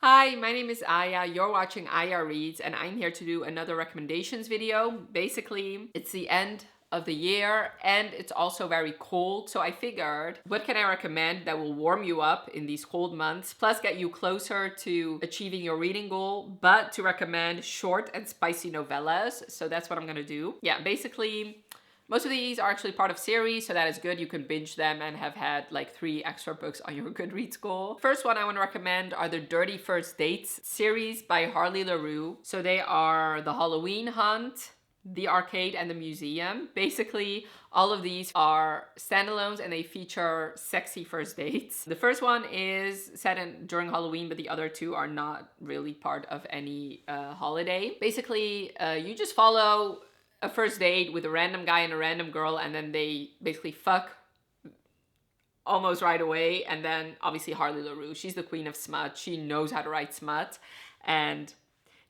Hi, my name is Aya. You're watching Aya Reads, and I'm here to do another recommendations video. Basically, it's the end of the year and it's also very cold, so I figured, what can I recommend that will warm you up in these cold months, plus get you closer to achieving your reading goal, but to recommend short and spicy novellas. So that's what I'm gonna do. Yeah, basically, most of these are actually part of series, so that is good. You can binge them and have had like 3 extra books on your Goodreads goal. First one I want to recommend are the Dirty First Dates series by Harley LaRue. So they are the Halloween Hunt, the Arcade, and the Museum. Basically, all of these are standalones and they feature sexy first dates. The first one is set during Halloween, but the other 2 are not really part of any holiday. Basically, you just follow a first date with a random guy and a random girl, and then they basically fuck almost right away. And then obviously Harley LaRue, she's the queen of smut. She knows how to write smut. And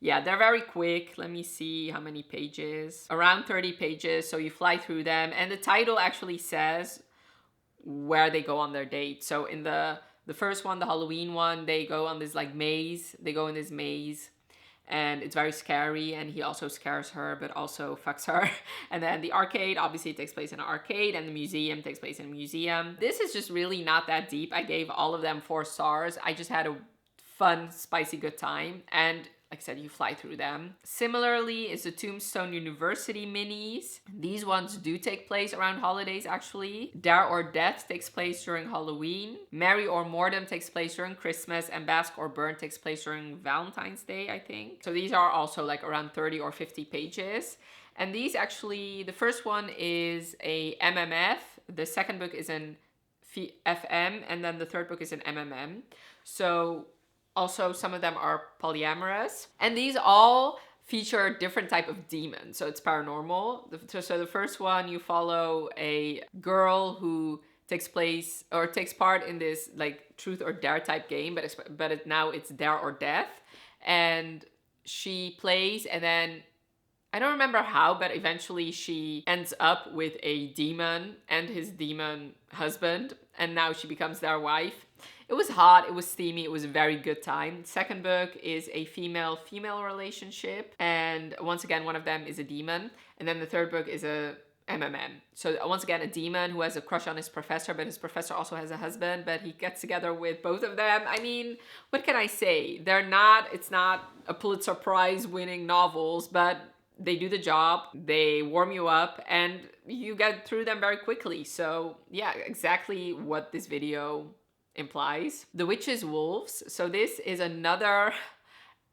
yeah, they're very quick. Let me see how many pages. Around 30 pages, so you fly through them. And the title actually says where they go on their date. So in the first one, the Halloween one, they go on this like maze. They go in this maze. And it's very scary, and he also scares her but also fucks her. And then the arcade obviously takes place in an arcade, and the museum takes place in a museum. This is just really not that deep. I gave all of them 4 stars. I just had a fun, spicy, good time, and like I said, you fly through them. Similarly is the Tombstone University minis. These ones do take place around holidays actually. Dare or Death takes place during Halloween. Marry or Mordem takes place during Christmas, and Bask or Burn takes place during Valentine's Day, I think. So these are also like around 30 or 50 pages. And these actually, the first one is a MMF. The second book is an FM, and then the third book is an MMM. So also, some of them are polyamorous. And these all feature a different type of demon. So it's paranormal. So the first one, you follow a girl who takes part in this like truth or dare type game, but now it's Dare or Death. And she plays, and then I don't remember how, but eventually she ends up with a demon and his demon husband, and now she becomes their wife. It was hot, it was steamy, it was a very good time. Second book is a female-female relationship, and once again, one of them is a demon. And then the third book is a MMM. So once again, a demon who has a crush on his professor, but his professor also has a husband, but he gets together with both of them. I mean, what can I say? It's not a Pulitzer Prize winning novels, but they do the job, they warm you up, and you get through them very quickly. So yeah, exactly what this video implies. The Witch's Wolves. So this is another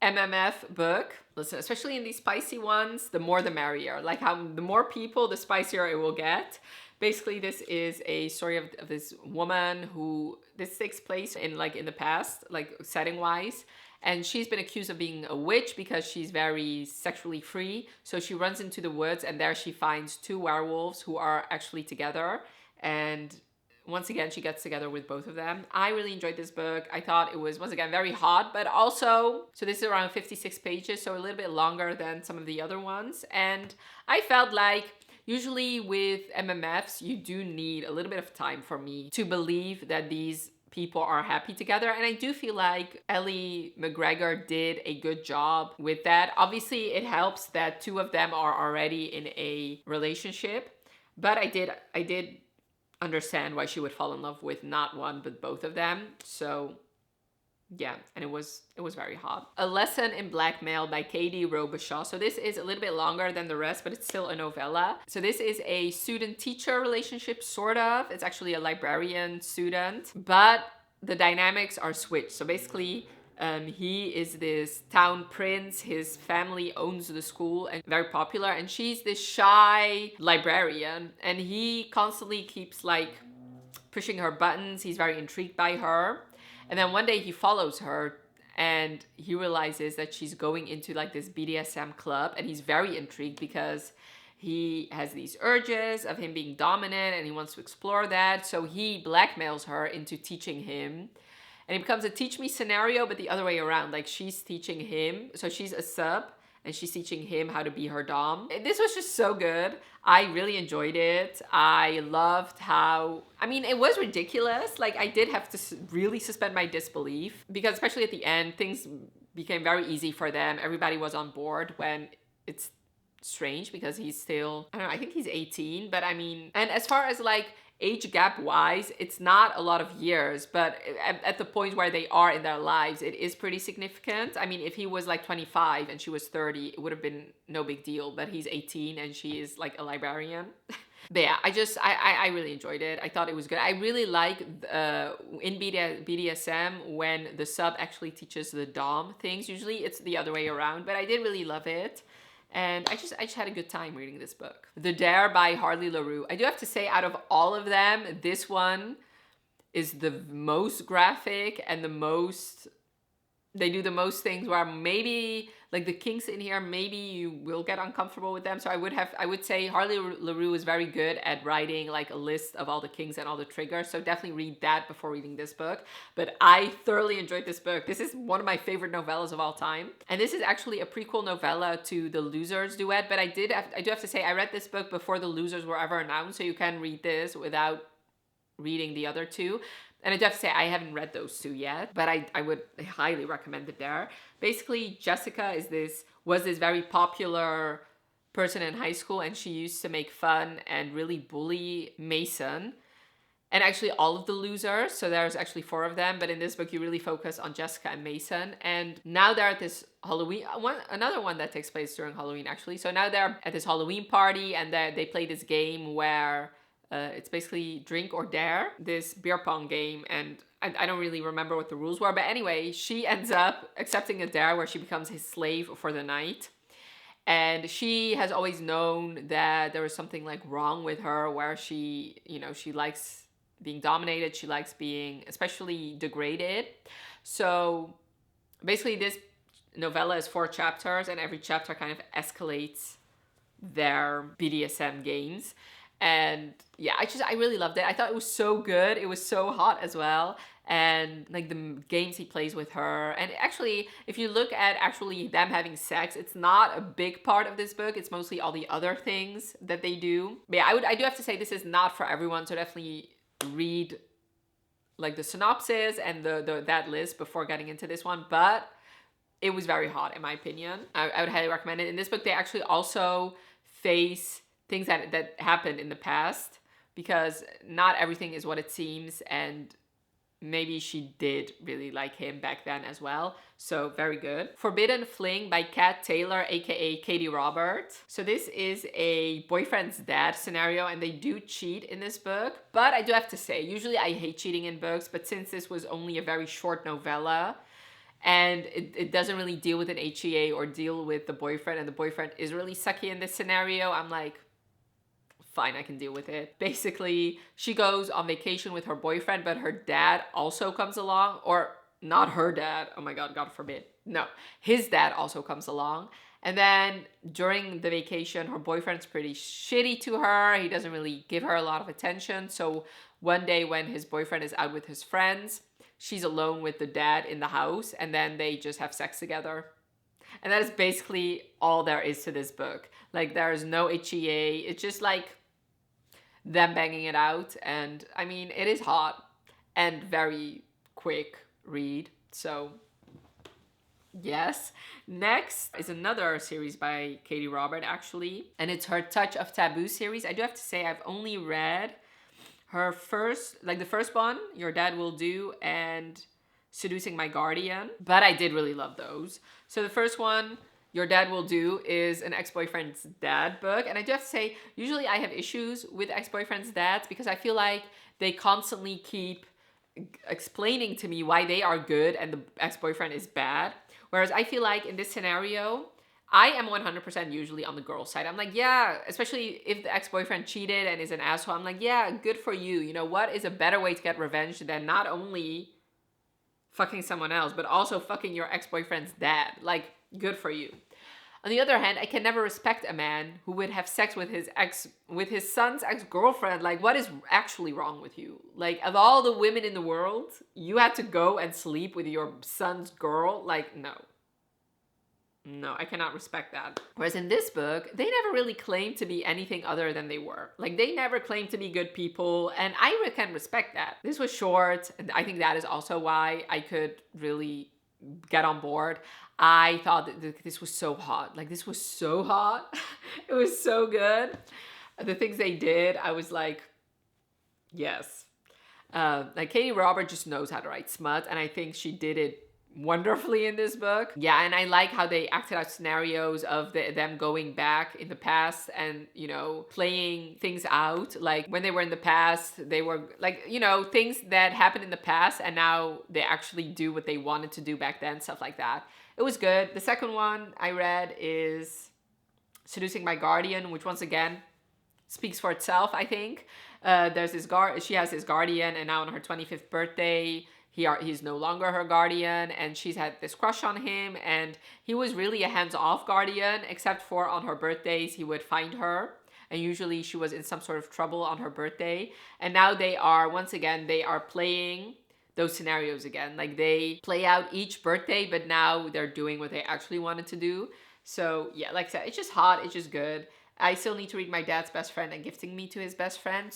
MMF book. Listen, especially in these spicy ones, the more the merrier. Like how the more people, the spicier it will get. Basically, this is a story of this woman who, this takes place in the past, like setting wise. And she's been accused of being a witch because she's very sexually free. So she runs into the woods, and there she finds 2 werewolves who are actually together. And once again, she gets together with both of them. I really enjoyed this book. I thought it was, once again, very hot, but also, so this is around 56 pages, so a little bit longer than some of the other ones. And I felt like, usually with MMFs, you do need a little bit of time for me to believe that these people are happy together. And I do feel like Ellie McGregor did a good job with that. Obviously, it helps that 2 of them are already in a relationship, but I did understand why she would fall in love with not one but both of them. So yeah, and it was very hot. A Lesson in Blackmail by Katie Robichaud. So this is a little bit longer than the rest, but it's still a novella. So this is a student-teacher relationship, sort of. It's actually a librarian-student, but the dynamics are switched. So basically, he is this town prince, his family owns the school and very popular, and she's this shy librarian, and he constantly keeps like pushing her buttons. He's very intrigued by her. And then one day he follows her, and he realizes that she's going into like this BDSM club, and he's very intrigued because he has these urges of him being dominant and he wants to explore that. So he blackmails her into teaching him. And it becomes a teach me scenario, but the other way around. Like she's teaching him. So she's a sub and she's teaching him how to be her dom. This was just so good. I really enjoyed it. I loved how, I mean, it was ridiculous. Like, I did have to really suspend my disbelief, because especially at the end, things became very easy for them. Everybody was on board, when it's strange because he's still, I don't know, I think he's 18, but I mean, and as far as like age gap wise, it's not a lot of years, but at the point where they are in their lives, it is pretty significant. I mean, if he was like 25 and she was 30, it would have been no big deal, but he's 18 and she is like a librarian. But yeah, I really enjoyed it. I thought it was good. I really like in BDSM when the sub actually teaches the dom things. Usually it's the other way around, but I did really love it. And I just had a good time reading this book. The Dare by Harley LaRue. I do have to say, out of all of them, this one is the most graphic and the most, they do the most things where maybe like the kinks in here, maybe you will get uncomfortable with them. So I would say Harley LaRue is very good at writing like a list of all the kinks and all the triggers. So definitely read that before reading this book. But I thoroughly enjoyed this book. This is one of my favorite novellas of all time. And this is actually a prequel novella to the Losers duet. But I do have to say, I read this book before the Losers were ever announced. So you can read this without reading the other two. And I do have to say, I haven't read those two yet, but I would highly recommend it there. Basically, Jessica was this very popular person in high school, and she used to make fun and really bully Mason. And actually all of the losers, so there's actually 4 of them, but in this book you really focus on Jessica and Mason. And now they're at this Halloween, another one that takes place during Halloween actually. So now they're at this Halloween party, and they play this game where it's basically drink or dare, this beer pong game, and I don't really remember what the rules were, but anyway, she ends up accepting a dare where she becomes his slave for the night. And she has always known that there was something like wrong with her, where she, she likes being dominated, she likes being especially degraded. So basically this novella is 4 chapters, and every chapter kind of escalates their BDSM games. And yeah, I really loved it. I thought it was so good. It was so hot as well. And like the games he plays with her. And actually, if you look at actually them having sex, it's not a big part of this book. It's mostly all the other things that they do. But yeah, I do have to say this is not for everyone. So definitely read like the synopsis and that list before getting into this one. But it was very hot in my opinion. I would highly recommend it. In this book, they actually also face things that happened in the past, because not everything is what it seems, and maybe she did really like him back then as well. So very good. Forbidden Fling by Kat Taylor, aka Katie Robert. So this is a boyfriend's dad scenario, and they do cheat in this book. But I do have to say, usually I hate cheating in books, but since this was only a very short novella, and it doesn't really deal with an HEA or deal with the boyfriend, and the boyfriend is really sucky in this scenario, I'm like, fine, I can deal with it. Basically, she goes on vacation with her boyfriend, but her dad also comes along, or not her dad, oh my God, God forbid. No, his dad also comes along. And then during the vacation, her boyfriend's pretty shitty to her. He doesn't really give her a lot of attention. So one day when his boyfriend is out with his friends, she's alone with the dad in the house, and then they just have sex together. And that is basically all there is to this book. Like, there is no HEA. It's just like them banging it out. And I mean, it is hot and very quick read. So yes. Next is another series by Katie Robert actually, and it's her Touch of Taboo series. I do have to say, I've only read her the first one, Your Dad Will Do, and Seducing My Guardian, but I did really love those. So the first one, Your Dad Will Do, is an ex-boyfriend's dad book. And I do have to say, usually I have issues with ex-boyfriend's dads because I feel like they constantly keep explaining to me why they are good and the ex-boyfriend is bad. Whereas I feel like in this scenario, I am 100% usually on the girl side. I'm like, yeah, especially if the ex-boyfriend cheated and is an asshole, I'm like, yeah, good for you. You know, what is a better way to get revenge than not only fucking someone else, but also fucking your ex-boyfriend's dad? Like, good for you. On the other hand, I can never respect a man who would have sex with his son's ex-girlfriend. Like, what is actually wrong with you? Like, of all the women in the world, you had to go and sleep with your son's girl? Like, no. No, I cannot respect that. Whereas in this book, they never really claimed to be anything other than they were. Like, they never claimed to be good people, and I can respect that. This was short, and I think that is also why I could really get on board. I thought that this was so hot. Like, this was so hot. It was so good. The things they did, I was like, yes. Like, Katie Robert just knows how to write smut, and I think she did it wonderfully in this book. Yeah, and I like how they acted out scenarios of them going back in the past and, you know, playing things out. Like, when they were in the past, they were like, you know, things that happened in the past and now they actually do what they wanted to do back then, stuff like that. It was good. The second one I read is Seducing My Guardian, which once again speaks for itself, I think. There's this she has this guardian, and now on her 25th birthday, he's no longer her guardian, and she's had this crush on him, and he was really a hands-off guardian, except for on her birthdays, he would find her, and usually she was in some sort of trouble on her birthday. And now they are, once again, they are playing those scenarios again. Like, they play out each birthday, but now they're doing what they actually wanted to do. So yeah, like I said, it's just hot, it's just good. I still need to read My Dad's Best Friend and Gifting Me to His Best Friend.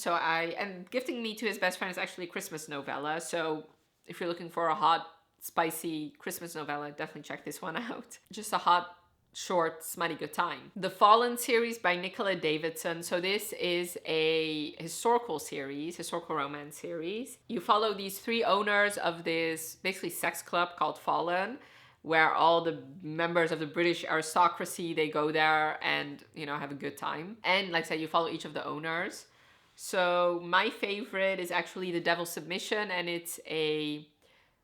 And Gifting Me to His Best Friend is actually a Christmas novella, so if you're looking for a hot, spicy Christmas novella, definitely check this one out. Just a hot, short, smutty good time. The Fallen series by Nicola Davidson. So this is a historical romance series. You follow these 3 owners of this basically sex club called Fallen, where all the members of the British aristocracy, they go there and, you know, have a good time. And like I said, you follow each of the owners. So my favorite is actually The Devil's Submission, and it's a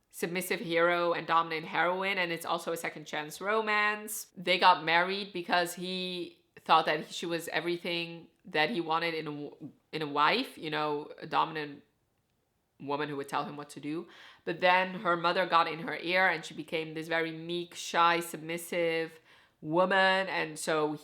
submissive hero and dominant heroine, and it's also a second chance romance. They got married because he thought that she was everything that he wanted in a wife, you know, a dominant woman who would tell him what to do. But then her mother got in her ear, and she became this very meek, shy, submissive woman, and so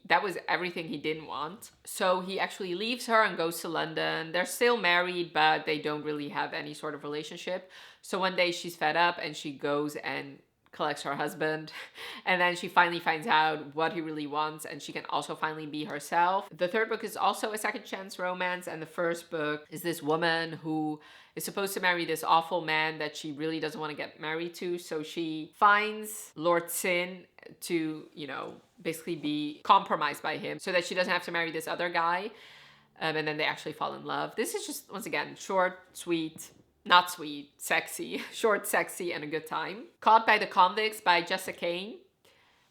that was everything he didn't want. So he actually leaves her and goes to London. They're still married, but they don't really have any sort of relationship. So one day she's fed up and she goes and collects her husband, and then she finally finds out what he really wants, and she can also finally be herself. The third book is also a second chance romance, and the first book is this woman who is supposed to marry this awful man that she really doesn't want to get married to, so she finds Lord Sin to, you know, basically be compromised by him so that she doesn't have to marry this other guy, and then they actually fall in love. This is just, once again, short, sweet, not sweet, sexy, short, sexy, and a good time. Caught by the Convicts by Jessica Kane.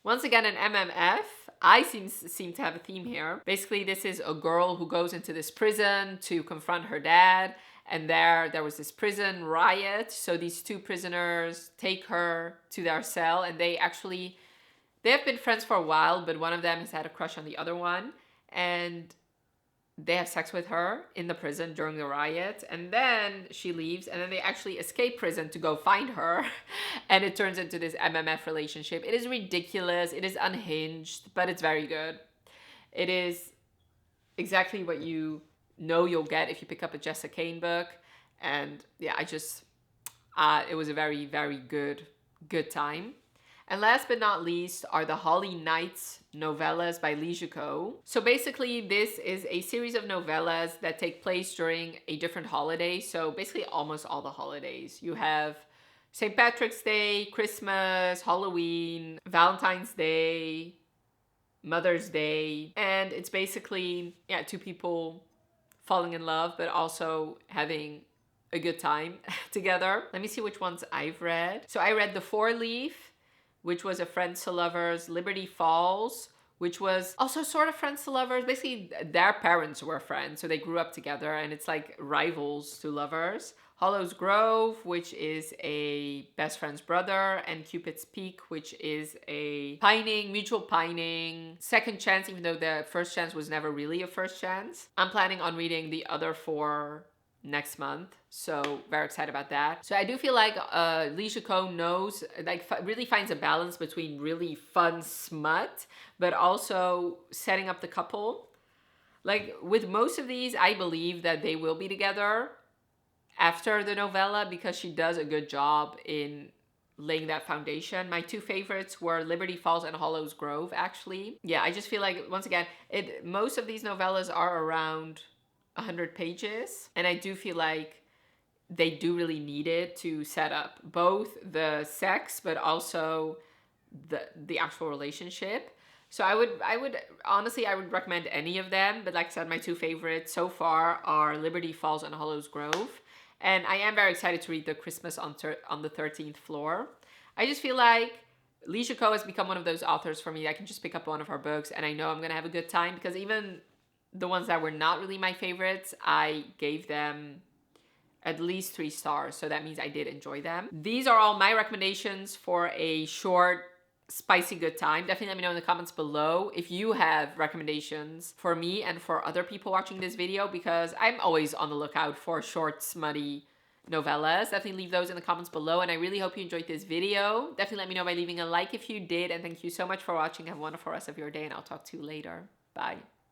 Once again, an MMF. I seem to have a theme here. Basically, this is a girl who goes into this prison to confront her dad, and there was this prison riot. So these 2 prisoners take her to their cell, and they have been friends for a while, but one of them has had a crush on the other one, and they have sex with her in the prison during the riot, and then she leaves, and then they actually escape prison to go find her, and it turns into this MMF relationship. It is ridiculous, it is unhinged, but it's very good. It is exactly what you know you'll get if you pick up a Jessica Kane book, and yeah, it was a very, very good time. And last but not least are the Holinights novellas by Lee Juco. So basically, this is a series of novellas that take place during a different holiday. So basically almost all the holidays. You have St. Patrick's Day, Christmas, Halloween, Valentine's Day, Mother's Day. And it's basically, yeah, 2 people falling in love, but also having a good time together. Let me see which ones I've read. So I read The Four Leaf, which was a Friends to Lovers, Liberty Falls, which was also sort of Friends to Lovers. Basically, their parents were friends, so they grew up together, and it's like rivals to lovers. Hollow's Grove, which is a best friend's brother, and Cupid's Peak, which is a mutual pining, second chance, even though the first chance was never really a first chance. I'm planning on reading the other 4 next month, so very excited about that. So I do feel like Lee Juco knows, like, really finds a balance between really fun smut, but also setting up the couple. Like, with most of these, I believe that they will be together after the novella, because she does a good job in laying that foundation. My two favorites were Liberty Falls and Hollows Grove, actually. Yeah, I just feel like, once again, most of these novellas are around 100 pages, and I do feel like they do really need it to set up both the sex but also the actual relationship. So I would honestly, I would recommend any of them, but like I said, my two favorites so far are Liberty Falls and Hollows Grove. And I am very excited to read The Christmas on the 13th Floor. I just feel like Leisha Ko has become one of those authors for me. I can just pick up one of her books and I know I'm going to have a good time, because even the ones that were not really my favorites, I gave them at least 3 stars. So that means I did enjoy them. These are all my recommendations for a short, spicy good time. Definitely let me know in the comments below if you have recommendations for me and for other people watching this video, because I'm always on the lookout for short, smutty novellas. Definitely leave those in the comments below, and I really hope you enjoyed this video. Definitely let me know by leaving a like if you did, and thank you so much for watching. Have a wonderful rest of your day, and I'll talk to you later. Bye.